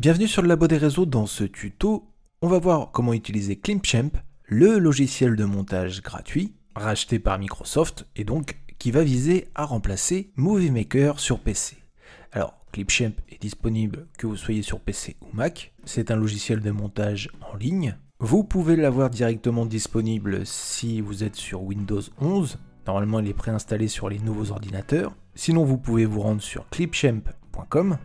Bienvenue sur le Labo des réseaux. Dans ce tuto, on va voir comment utiliser Clipchamp, le logiciel de montage gratuit, racheté par Microsoft et donc qui va viser à remplacer Movie Maker sur PC. Alors, Clipchamp est disponible que vous soyez sur PC ou Mac. C'est un logiciel de montage en ligne. Vous pouvez l'avoir directement disponible si vous êtes sur Windows 11. Normalement, il est préinstallé sur les nouveaux ordinateurs. Sinon, vous pouvez vous rendre sur clipchamp.com.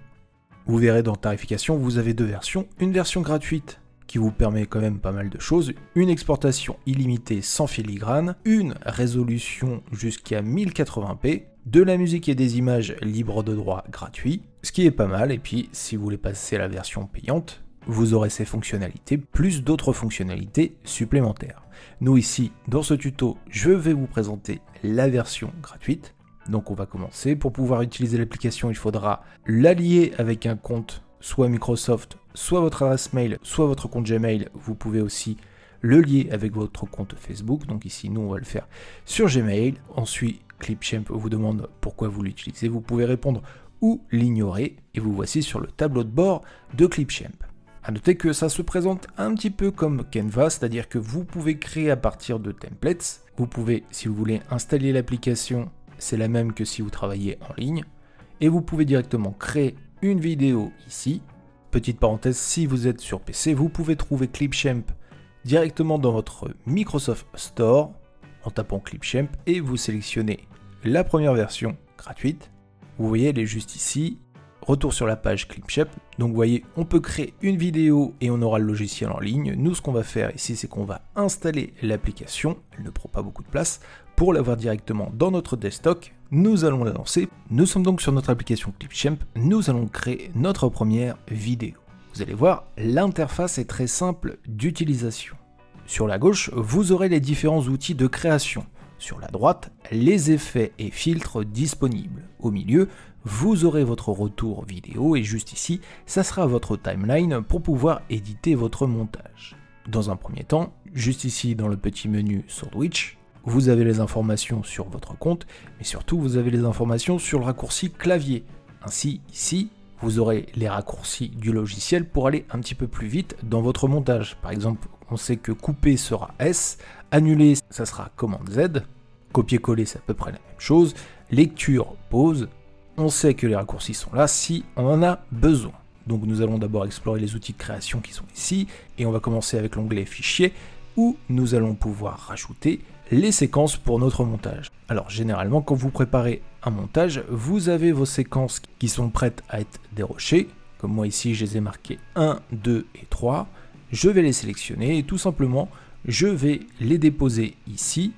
Vous verrez dans tarification, vous avez deux versions. Une version gratuite qui vous permet quand même pas mal de choses, une exportation illimitée sans filigrane, une résolution jusqu'à 1080p, de la musique et des images libres de droit gratuits, ce qui est pas mal. Et puis si vous voulez passer à la version payante, vous aurez ces fonctionnalités plus d'autres fonctionnalités supplémentaires. Nous ici, dans ce tuto, je vais vous présenter la version gratuite. Donc on va commencer. Pour pouvoir utiliser l'application, il faudra l'allier avec un compte, soit Microsoft, soit votre adresse mail, soit votre compte Gmail. Vous pouvez aussi le lier avec votre compte Facebook. Donc ici, nous, on va le faire sur Gmail. Ensuite, Clipchamp vous demande pourquoi vous l'utilisez. Vous pouvez répondre ou l'ignorer. Et vous voici sur le tableau de bord de Clipchamp. A noter que ça se présente un petit peu comme Canva, c'est-à-dire que vous pouvez créer à partir de templates. Vous pouvez, si vous voulez, installer l'application. C'est la même que si vous travaillez en ligne. Et vous pouvez directement créer une vidéo ici. Petite parenthèse, si vous êtes sur PC, vous pouvez trouver Clipchamp directement dans votre Microsoft Store en tapant Clipchamp et vous sélectionnez la première version gratuite. Vous voyez, elle est juste ici. Retour sur la page Clipchamp. Donc vous voyez, on peut créer une vidéo et on aura le logiciel en ligne. Nous, ce qu'on va faire ici, c'est qu'on va installer l'application. Elle ne prend pas beaucoup de place. Pour l'avoir directement dans notre desktop, nous allons la lancer. Nous sommes donc sur notre application Clipchamp. Nous allons créer notre première vidéo. Vous allez voir, l'interface est très simple d'utilisation. Sur la gauche, vous aurez les différents outils de création. Sur la droite, les effets et filtres disponibles. Au milieu, vous aurez votre retour vidéo et juste ici, ça sera votre timeline pour pouvoir éditer votre montage. Dans un premier temps, juste ici dans le petit menu Sandwich, vous avez les informations sur votre compte, mais surtout vous avez les informations sur le raccourci clavier. Ainsi, ici, vous aurez les raccourcis du logiciel pour aller un petit peu plus vite dans votre montage. Par exemple, on sait que couper sera S, annuler, ça sera commande Z, copier-coller, c'est à peu près la même chose, lecture, pause, on sait que les raccourcis sont là si on en a besoin. Donc nous allons d'abord explorer les outils de création qui sont ici, et on va commencer avec l'onglet Fichier, où nous allons pouvoir rajouter les séquences pour notre montage. Alors généralement, quand vous préparez un montage, vous avez vos séquences qui sont prêtes à être dérochées. Comme moi ici, je les ai marquées 1, 2 et 3. Je vais les sélectionner et tout simplement, je vais les déposer ici.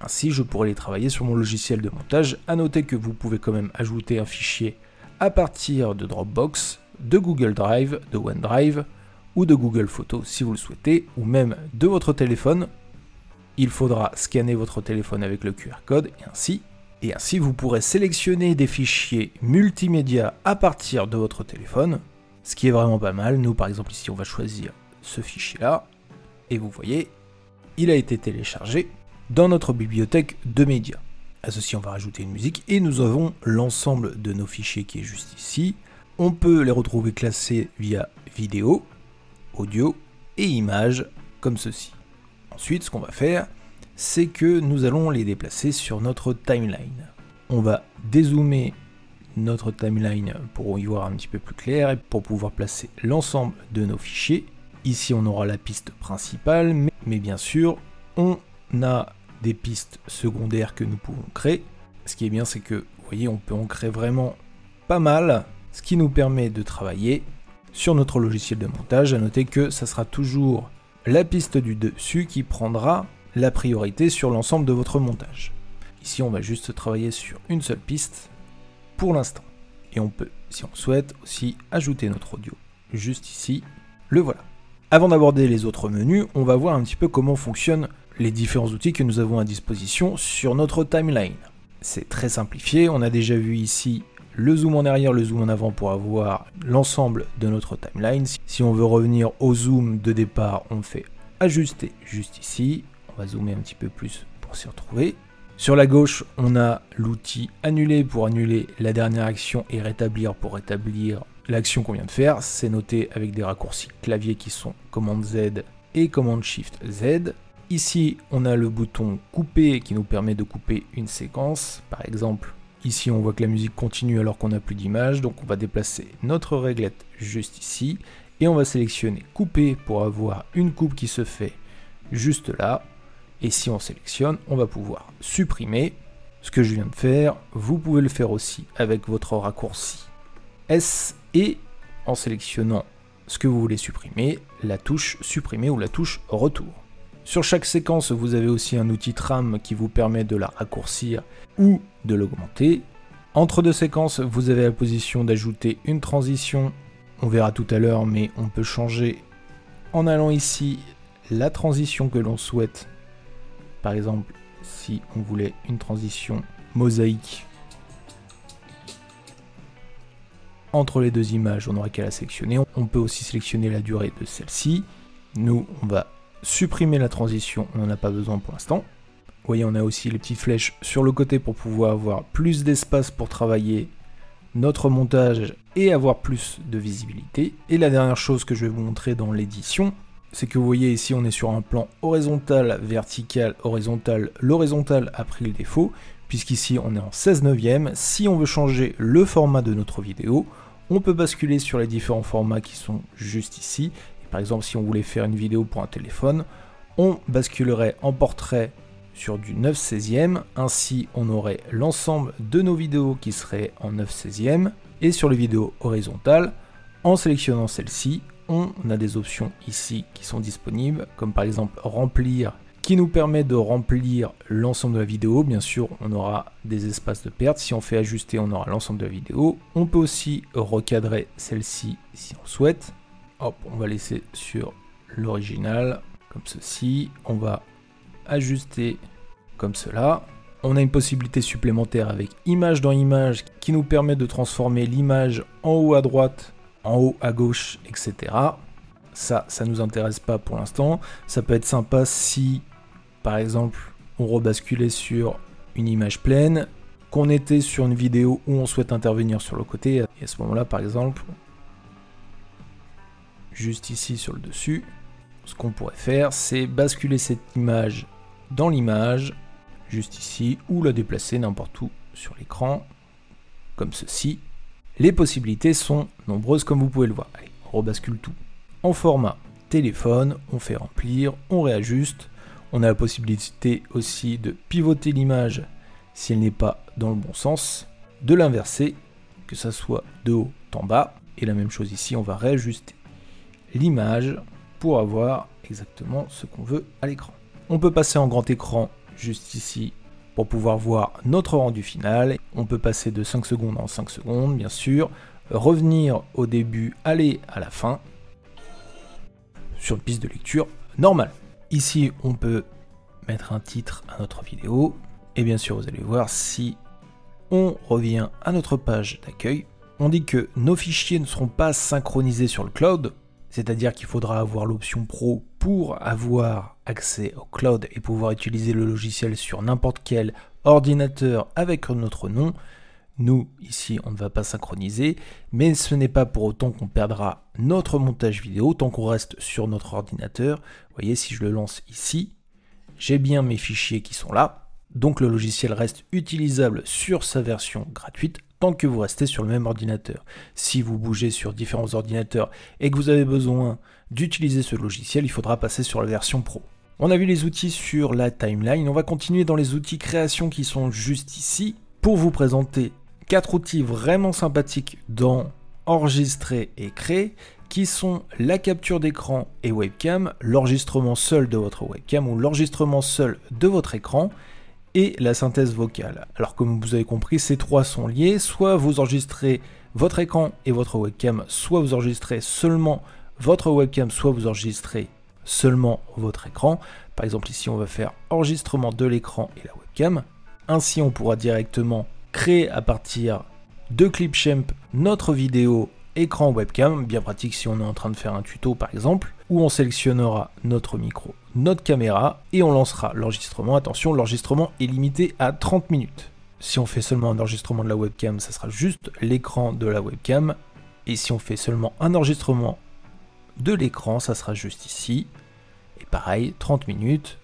Ainsi, je pourrai les travailler sur mon logiciel de montage. A noter que vous pouvez quand même ajouter un fichier à partir de Dropbox, de Google Drive, de OneDrive ou de Google Photos si vous le souhaitez, ou même de votre téléphone. Il faudra scanner votre téléphone avec le QR code et ainsi vous pourrez sélectionner des fichiers multimédia à partir de votre téléphone, ce qui est vraiment pas mal. Nous par exemple ici on va choisir ce fichier là et vous voyez, il a été téléchargé dans notre bibliothèque de médias. À ceci on va rajouter une musique et nous avons l'ensemble de nos fichiers qui est juste ici. On peut les retrouver classés via vidéo, audio et images comme ceci. Ensuite, ce qu'on va faire, c'est que nous allons les déplacer sur notre timeline. On va dézoomer notre timeline pour y voir un petit peu plus clair et pour pouvoir placer l'ensemble de nos fichiers. Ici, on aura la piste principale, mais bien sûr, on a des pistes secondaires que nous pouvons créer. Ce qui est bien, c'est que, vous voyez, on peut en créer vraiment pas mal, ce qui nous permet de travailler sur notre logiciel de montage. À noter que ça sera toujours la piste du dessus qui prendra la priorité sur l'ensemble de votre montage. Ici, on va juste travailler sur une seule piste pour l'instant. Et on peut, si on souhaite, aussi ajouter notre audio. Juste ici, le voilà. Avant d'aborder les autres menus, on va voir un petit peu comment fonctionnent les différents outils que nous avons à disposition sur notre timeline. C'est très simplifié, on a déjà vu ici le zoom en arrière, le zoom en avant pour avoir l'ensemble de notre timeline. Si on veut revenir au zoom de départ, on fait ajuster juste ici. On va zoomer un petit peu plus pour s'y retrouver. Sur la gauche, on a l'outil annuler pour annuler la dernière action et rétablir pour rétablir l'action qu'on vient de faire, c'est noté avec des raccourcis clavier qui sont commande Z et commande Shift Z. Ici, on a le bouton couper qui nous permet de couper une séquence. Par exemple, ici, on voit que la musique continue alors qu'on n'a plus d'image. Donc, on va déplacer notre réglette juste ici. Et on va sélectionner couper pour avoir une coupe qui se fait juste là. Et si on sélectionne, on va pouvoir supprimer ce que je viens de faire. Vous pouvez le faire aussi avec votre raccourci S et en sélectionnant ce que vous voulez supprimer, la touche supprimer ou la touche retour. Sur chaque séquence, vous avez aussi un outil tram qui vous permet de la raccourcir ou de l'augmenter. Entre deux séquences, vous avez la position d'ajouter une transition. On verra tout à l'heure, mais on peut changer en allant ici la transition que l'on souhaite. Par exemple, si on voulait une transition mosaïque entre les deux images, on n'aura qu'à la sélectionner. On peut aussi sélectionner la durée de celle-ci. Nous, on va supprimer la transition, on n'en a pas besoin pour l'instant. Vous voyez, on a aussi les petites flèches sur le côté pour pouvoir avoir plus d'espace pour travailler notre montage et avoir plus de visibilité. Et la dernière chose que je vais vous montrer dans l'édition, c'est que vous voyez ici on est sur un plan horizontal, vertical, horizontal. L'horizontal a pris le défaut, puisqu'ici on est en 16/9. Si on veut changer le format de notre vidéo, on peut basculer sur les différents formats qui sont juste ici. Et par exemple, si on voulait faire une vidéo pour un téléphone, on basculerait en portrait sur du 9/16. Ainsi, on aurait l'ensemble de nos vidéos qui seraient en 9/16. Et sur les vidéos horizontales, en sélectionnant celle-ci, on a des options ici qui sont disponibles, comme par exemple remplir, qui nous permet de remplir l'ensemble de la vidéo. Bien sûr, on aura des espaces de perte. Si on fait ajuster, on aura l'ensemble de la vidéo. On peut aussi recadrer celle-ci si on souhaite. Hop, on va laisser sur l'original, comme ceci. On va ajuster comme cela. On a une possibilité supplémentaire avec image dans image qui nous permet de transformer l'image en haut à droite, en haut à gauche, etc. Ça nous intéresse pas pour l'instant. Ça peut être sympa si, par exemple, on rebasculait sur une image pleine, qu'on était sur une vidéo où on souhaite intervenir sur le côté. Et à ce moment-là, par exemple, juste ici sur le dessus, ce qu'on pourrait faire, c'est basculer cette image dans l'image, juste ici, ou la déplacer n'importe où sur l'écran, comme ceci. Les possibilités sont nombreuses comme vous pouvez le voir. Allez, on rebascule tout. En format téléphone, on fait remplir, on réajuste. On a la possibilité aussi de pivoter l'image si elle n'est pas dans le bon sens, de l'inverser, que ça soit de haut en bas. Et la même chose ici, on va réajuster l'image pour avoir exactement ce qu'on veut à l'écran. On peut passer en grand écran juste ici pour pouvoir voir notre rendu final. On peut passer de 5 secondes en 5 secondes, bien sûr. Revenir au début, aller à la fin. Sur une piste de lecture normale. Ici, on peut mettre un titre à notre vidéo. Et bien sûr, vous allez voir, si on revient à notre page d'accueil, on dit que nos fichiers ne seront pas synchronisés sur le cloud. C'est-à-dire qu'il faudra avoir l'option Pro pour avoir accès au cloud et pouvoir utiliser le logiciel sur n'importe quel ordinateur avec notre nom. Nous, ici, on ne va pas synchroniser, mais ce n'est pas pour autant qu'on perdra notre montage vidéo tant qu'on reste sur notre ordinateur. Vous voyez, si je le lance ici, j'ai bien mes fichiers qui sont là. Donc le logiciel reste utilisable sur sa version gratuite tant que vous restez sur le même ordinateur. Si vous bougez sur différents ordinateurs et que vous avez besoin d'utiliser ce logiciel, il faudra passer sur la version Pro. On a vu les outils sur la timeline, on va continuer dans les outils création qui sont juste ici pour vous présenter 4 outils vraiment sympathiques dans enregistrer et créer, qui sont la capture d'écran et webcam, l'enregistrement seul de votre webcam ou l'enregistrement seul de votre écran, et la synthèse vocale. Alors comme vous avez compris, ces trois sont liés, soit vous enregistrez votre écran et votre webcam, soit vous enregistrez seulement votre webcam, soit vous enregistrez seulement votre écran. Par exemple ici on va faire enregistrement de l'écran et la webcam. Ainsi on pourra directement créer à partir de Clipchamp notre vidéo écran webcam, bien pratique si on est en train de faire un tuto par exemple, où on sélectionnera notre micro, notre caméra et on lancera l'enregistrement. Attention, l'enregistrement est limité à 30 minutes. Si on fait seulement un enregistrement de la webcam, ça sera juste l'écran de la webcam Et si on fait seulement un enregistrement de l'écran, ça sera juste ici. Et pareil, 30 minutes.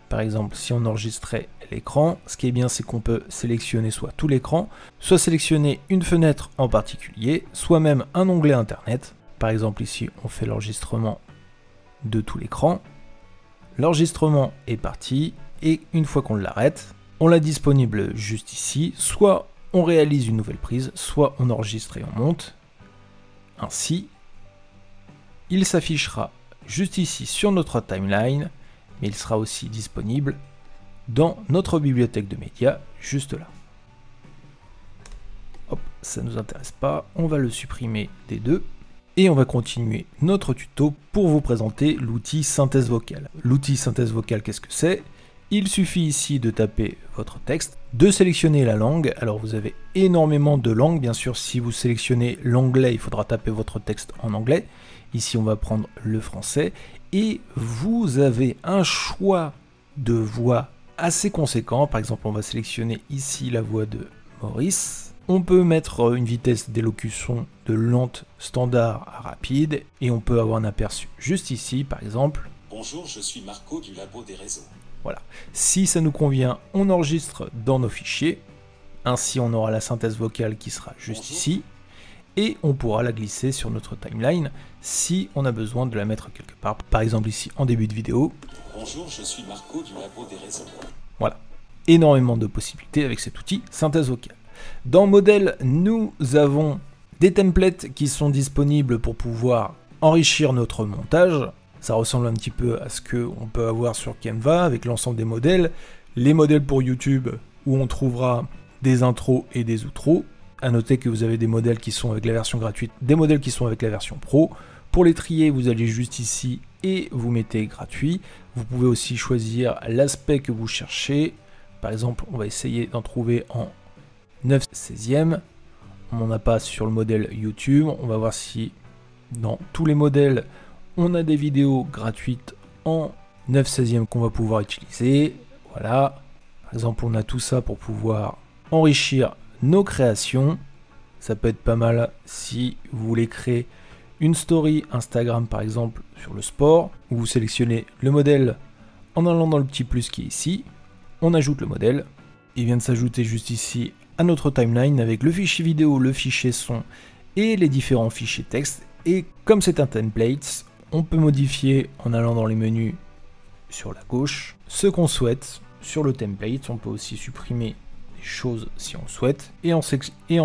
Par exemple, si on enregistrait l'écran, ce qui est bien, c'est qu'on peut sélectionner soit tout l'écran, soit sélectionner une fenêtre en particulier, soit même un onglet internet. Par exemple, ici, on fait l'enregistrement de tout l'écran. L'enregistrement est parti, et une fois qu'on l'arrête, on l'a disponible juste ici. Soit on réalise une nouvelle prise, soit on enregistre et on monte. Ainsi, il s'affichera juste ici sur notre timeline, mais il sera aussi disponible dans notre bibliothèque de médias, juste là. Hop, ça ne nous intéresse pas, on va le supprimer des deux. Et on va continuer notre tuto pour vous présenter l'outil synthèse vocale. L'outil synthèse vocale, qu'est-ce que c'est? Il suffit ici de taper votre texte, de sélectionner la langue. Alors vous avez énormément de langues, bien sûr si vous sélectionnez l'anglais, il faudra taper votre texte en anglais. Ici on va prendre le français. Et vous avez un choix de voix assez conséquent. Par exemple, on va sélectionner ici la voix de Maurice. On peut mettre une vitesse d'élocution de lente standard à rapide. Et on peut avoir un aperçu juste ici, par exemple. Bonjour, je suis Marco du Labo des réseaux. Voilà. Si ça nous convient, on enregistre dans nos fichiers. Ainsi, on aura la synthèse vocale qui sera juste ici. Et on pourra la glisser sur notre timeline si on a besoin de la mettre quelque part. Par exemple ici en début de vidéo. Bonjour, je suis Marco du Labo des réseaux. Voilà. Énormément de possibilités avec cet outil synthèse vocale. Dans Model, nous avons des templates qui sont disponibles pour pouvoir enrichir notre montage. Ça ressemble un petit peu à ce qu'on peut avoir sur Canva avec l'ensemble des modèles. Les modèles pour YouTube où on trouvera des intros et des outros. À noter que vous avez des modèles qui sont avec la version gratuite, des modèles qui sont avec la version pro. Pour les trier, vous allez juste ici et vous mettez gratuit. Vous pouvez aussi choisir l'aspect que vous cherchez. Par exemple, on va essayer d'en trouver en 9/16e. On n'en a pas sur le modèle YouTube. On va voir si dans tous les modèles, on a des vidéos gratuites en 9/16e qu'on va pouvoir utiliser. Voilà. Par exemple, on a tout ça pour pouvoir enrichir nos créations. Ça peut être pas mal si vous voulez créer une story Instagram par exemple sur le sport, où vous sélectionnez le modèle en allant dans le petit plus qui est ici, on ajoute le modèle, il vient de s'ajouter juste ici à notre timeline avec le fichier vidéo, le fichier son et les différents fichiers texte. Et comme c'est un template, on peut modifier en allant dans les menus sur la gauche ce qu'on souhaite sur le template. On peut aussi supprimer choses si on souhaite, et en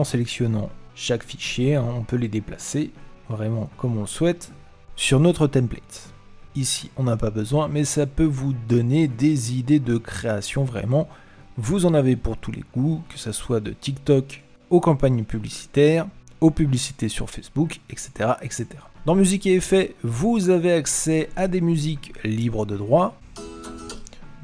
sélectionnant chaque fichier, on peut les déplacer vraiment comme on le souhaite sur notre template. Ici on n'a pas besoin, mais ça peut vous donner des idées de création. Vraiment, vous en avez pour tous les goûts, que ce soit de TikTok aux campagnes publicitaires, aux publicités sur Facebook, etc., etc. Dans musique et effets, vous avez accès à des musiques libres de droit.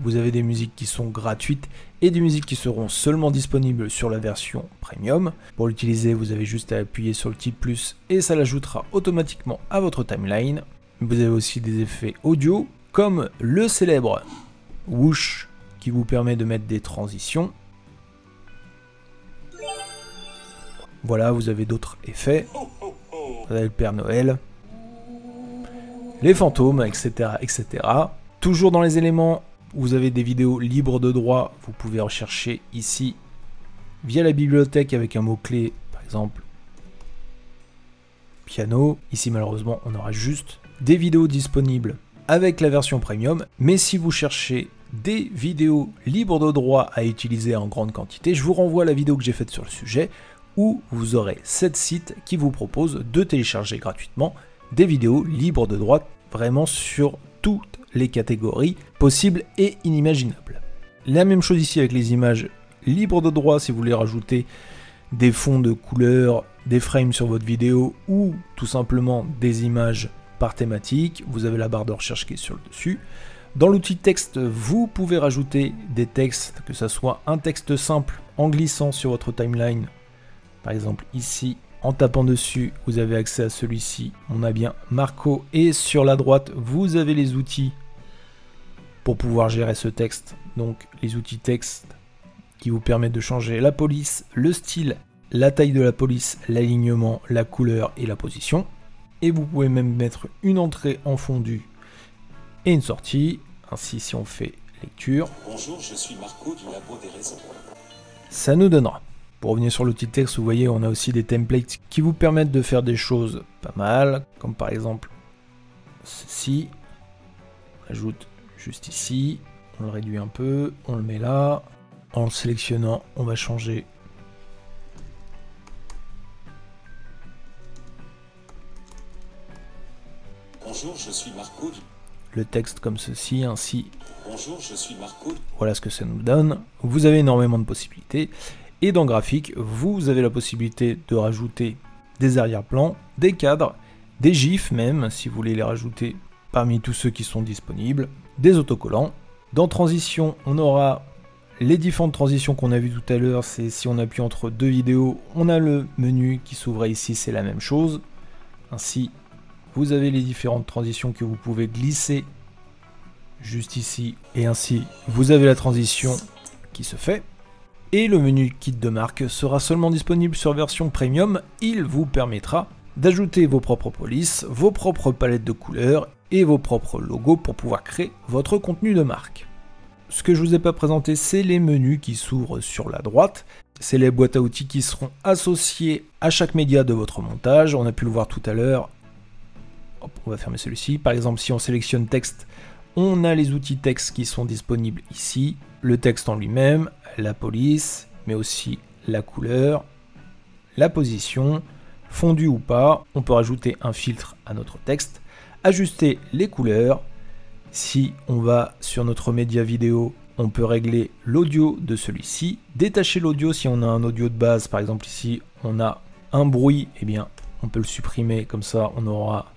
Vous avez des musiques qui sont gratuites et des musiques qui seront seulement disponibles sur la version premium. Pour l'utiliser, vous avez juste à appuyer sur le petit plus et ça l'ajoutera automatiquement à votre timeline. Vous avez aussi des effets audio comme le célèbre Whoosh qui vous permet de mettre des transitions. Voilà, vous avez d'autres effets. Vous avez le Père Noël, les fantômes, etc., etc. Toujours dans les éléments, vous avez des vidéos libres de droit, vous pouvez rechercher ici via la bibliothèque avec un mot-clé, par exemple piano. Ici malheureusement on aura juste des vidéos disponibles avec la version premium, mais si vous cherchez des vidéos libres de droit à utiliser en grande quantité, je vous renvoie à la vidéo que j'ai faite sur le sujet où vous aurez 7 sites qui vous proposent de télécharger gratuitement des vidéos libres de droit vraiment sur toutes les catégories possibles et inimaginables. La même chose ici avec les images libres de droit si vous voulez rajouter des fonds de couleurs, des frames sur votre vidéo ou tout simplement des images par thématique. Vous avez la barre de recherche qui est sur le dessus. Dans l'outil texte, vous pouvez rajouter des textes, que ce soit un texte simple en glissant sur votre timeline. Par exemple ici, en tapant dessus, vous avez accès à celui-ci. On a bien Marco et sur la droite, vous avez les outils pour pouvoir gérer ce texte. Donc les outils texte qui vous permettent de changer la police, le style la taille de la police, l'alignement, la couleur et la position. Et vous pouvez même mettre une entrée en fondu et une sortie. Ainsi, si on fait lecture, Bonjour, je suis Marco du Labo des Réseaux. ça nous donnera. Pour revenir sur l'outil de texte, vous voyez, on a aussi des templates qui vous permettent de faire des choses pas mal, comme par exemple ceci. On ajoute juste ici, on le réduit un peu, on le met là. En le sélectionnant, on va changer Bonjour, je suis Marco du... le texte comme ceci, ainsi. Bonjour, je suis Marco. Voilà ce que ça nous donne. Vous avez énormément de possibilités. Et dans graphique, vous avez la possibilité de rajouter des arrière-plans, des cadres, des gifs même, si vous voulez les rajouter parmi tous ceux qui sont disponibles, des autocollants. Dans transition, on aura les différentes transitions qu'on a vues tout à l'heure. C'est si on appuie entre deux vidéos, on a le menu qui s'ouvre ici, c'est la même chose. Ainsi, vous avez les différentes transitions que vous pouvez glisser juste ici. Et ainsi, vous avez la transition qui se fait. Et le menu kit de marque sera seulement disponible sur version premium. Il vous permettra d'ajouter vos propres polices, vos propres palettes de couleurs et vos propres logos pour pouvoir créer votre contenu de marque. Ce que je vous ai pas présenté, c'est les menus qui s'ouvrent sur la droite. C'est les boîtes à outils qui seront associées à chaque média de votre montage. On a pu le voir tout à l'heure. Hop, on va fermer celui-ci. Par exemple, si on sélectionne texte, on a les outils texte qui sont disponibles ici. Le texte en lui-même, la police, mais aussi la couleur, la position, fondu ou pas. On peut rajouter un filtre à notre texte, ajuster les couleurs. Si on va sur notre média vidéo, on peut régler l'audio de celui-ci, détacher l'audio si on a un audio de base. Par exemple ici, on a un bruit, eh bien on peut le supprimer, comme ça on aura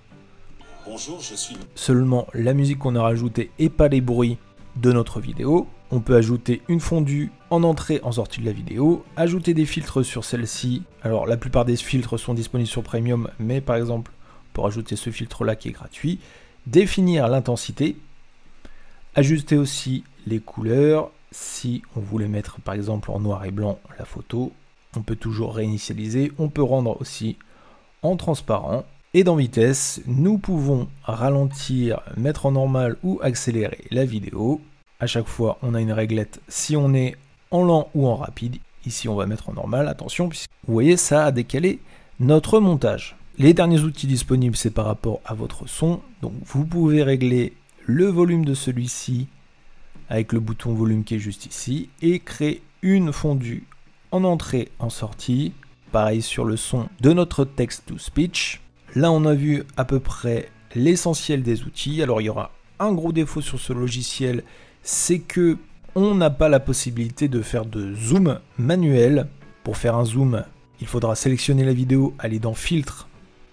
Bonjour, je suis... seulement la musique qu'on a rajoutée et pas les bruits de notre vidéo. On peut ajouter une fondue en entrée, en sortie de la vidéo, ajouter des filtres sur celle-ci. Alors la plupart des filtres sont disponibles sur Premium, mais par exemple, pour ajouter ce filtre-là qui est gratuit, définir l'intensité, ajuster aussi les couleurs. Si on voulait mettre par exemple en noir et blanc la photo, on peut toujours réinitialiser. On peut rendre aussi en transparent. Et dans vitesse, nous pouvons ralentir, mettre en normal ou accélérer la vidéo. À chaque fois, on a une réglette si on est en lent ou en rapide. Ici, on va mettre en normal. Attention, puisque vous voyez, ça a décalé notre montage. Les derniers outils disponibles, c'est par rapport à votre son. Donc, vous pouvez régler le volume de celui-ci avec le bouton volume qui est juste ici et créer une fondue en entrée, en sortie. Pareil sur le son de notre text-to-speech. Là, on a vu à peu près l'essentiel des outils. Alors, il y aura un gros défaut sur ce logiciel, c'est que on n'a pas la possibilité de faire de zoom manuel. Pour faire un zoom, il faudra sélectionner la vidéo, aller dans Filtre,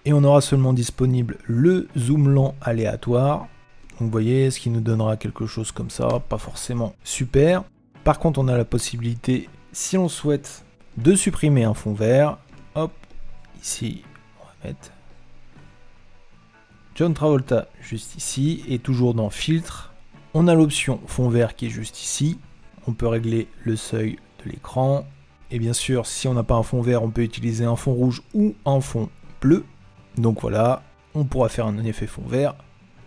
et on aura seulement disponible le zoom lent aléatoire. Donc, vous voyez, ce qui nous donnera quelque chose comme ça, pas forcément super. Par contre, on a la possibilité, si on souhaite, de supprimer un fond vert. Hop, ici, on va mettre John Travolta juste ici, et toujours dans Filtre, on a l'option fond vert qui est juste ici. On peut régler le seuil de l'écran. Et bien sûr, si on n'a pas un fond vert, on peut utiliser un fond rouge ou un fond bleu. Donc voilà, on pourra faire un effet fond vert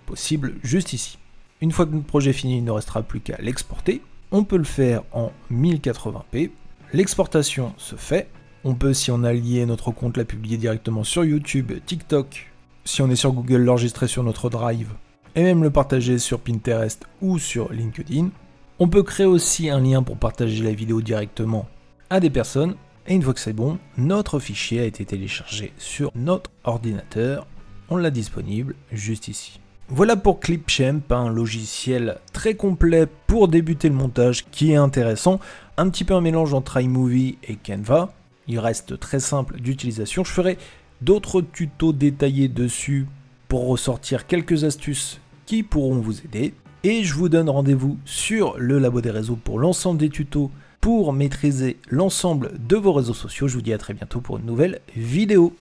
possible juste ici. Une fois que notre projet est fini, il ne restera plus qu'à l'exporter. On peut le faire en 1080p. L'exportation se fait. On peut, si on a lié notre compte, la publier directement sur YouTube, TikTok. Si on est sur Google, l'enregistrer sur notre Drive et même le partager sur Pinterest ou sur LinkedIn. On peut créer aussi un lien pour partager la vidéo directement à des personnes. Et une fois que c'est bon, notre fichier a été téléchargé sur notre ordinateur. On l'a disponible juste ici. Voilà pour Clipchamp, un logiciel très complet pour débuter le montage qui est intéressant. Un petit peu un mélange entre iMovie et Canva. Il reste très simple d'utilisation. Je ferai d'autres tutos détaillés dessus pour ressortir quelques astuces qui pourront vous aider. Et je vous donne rendez-vous sur le Labo des réseaux pour l'ensemble des tutos pour maîtriser l'ensemble de vos réseaux sociaux. Je vous dis à très bientôt pour une nouvelle vidéo.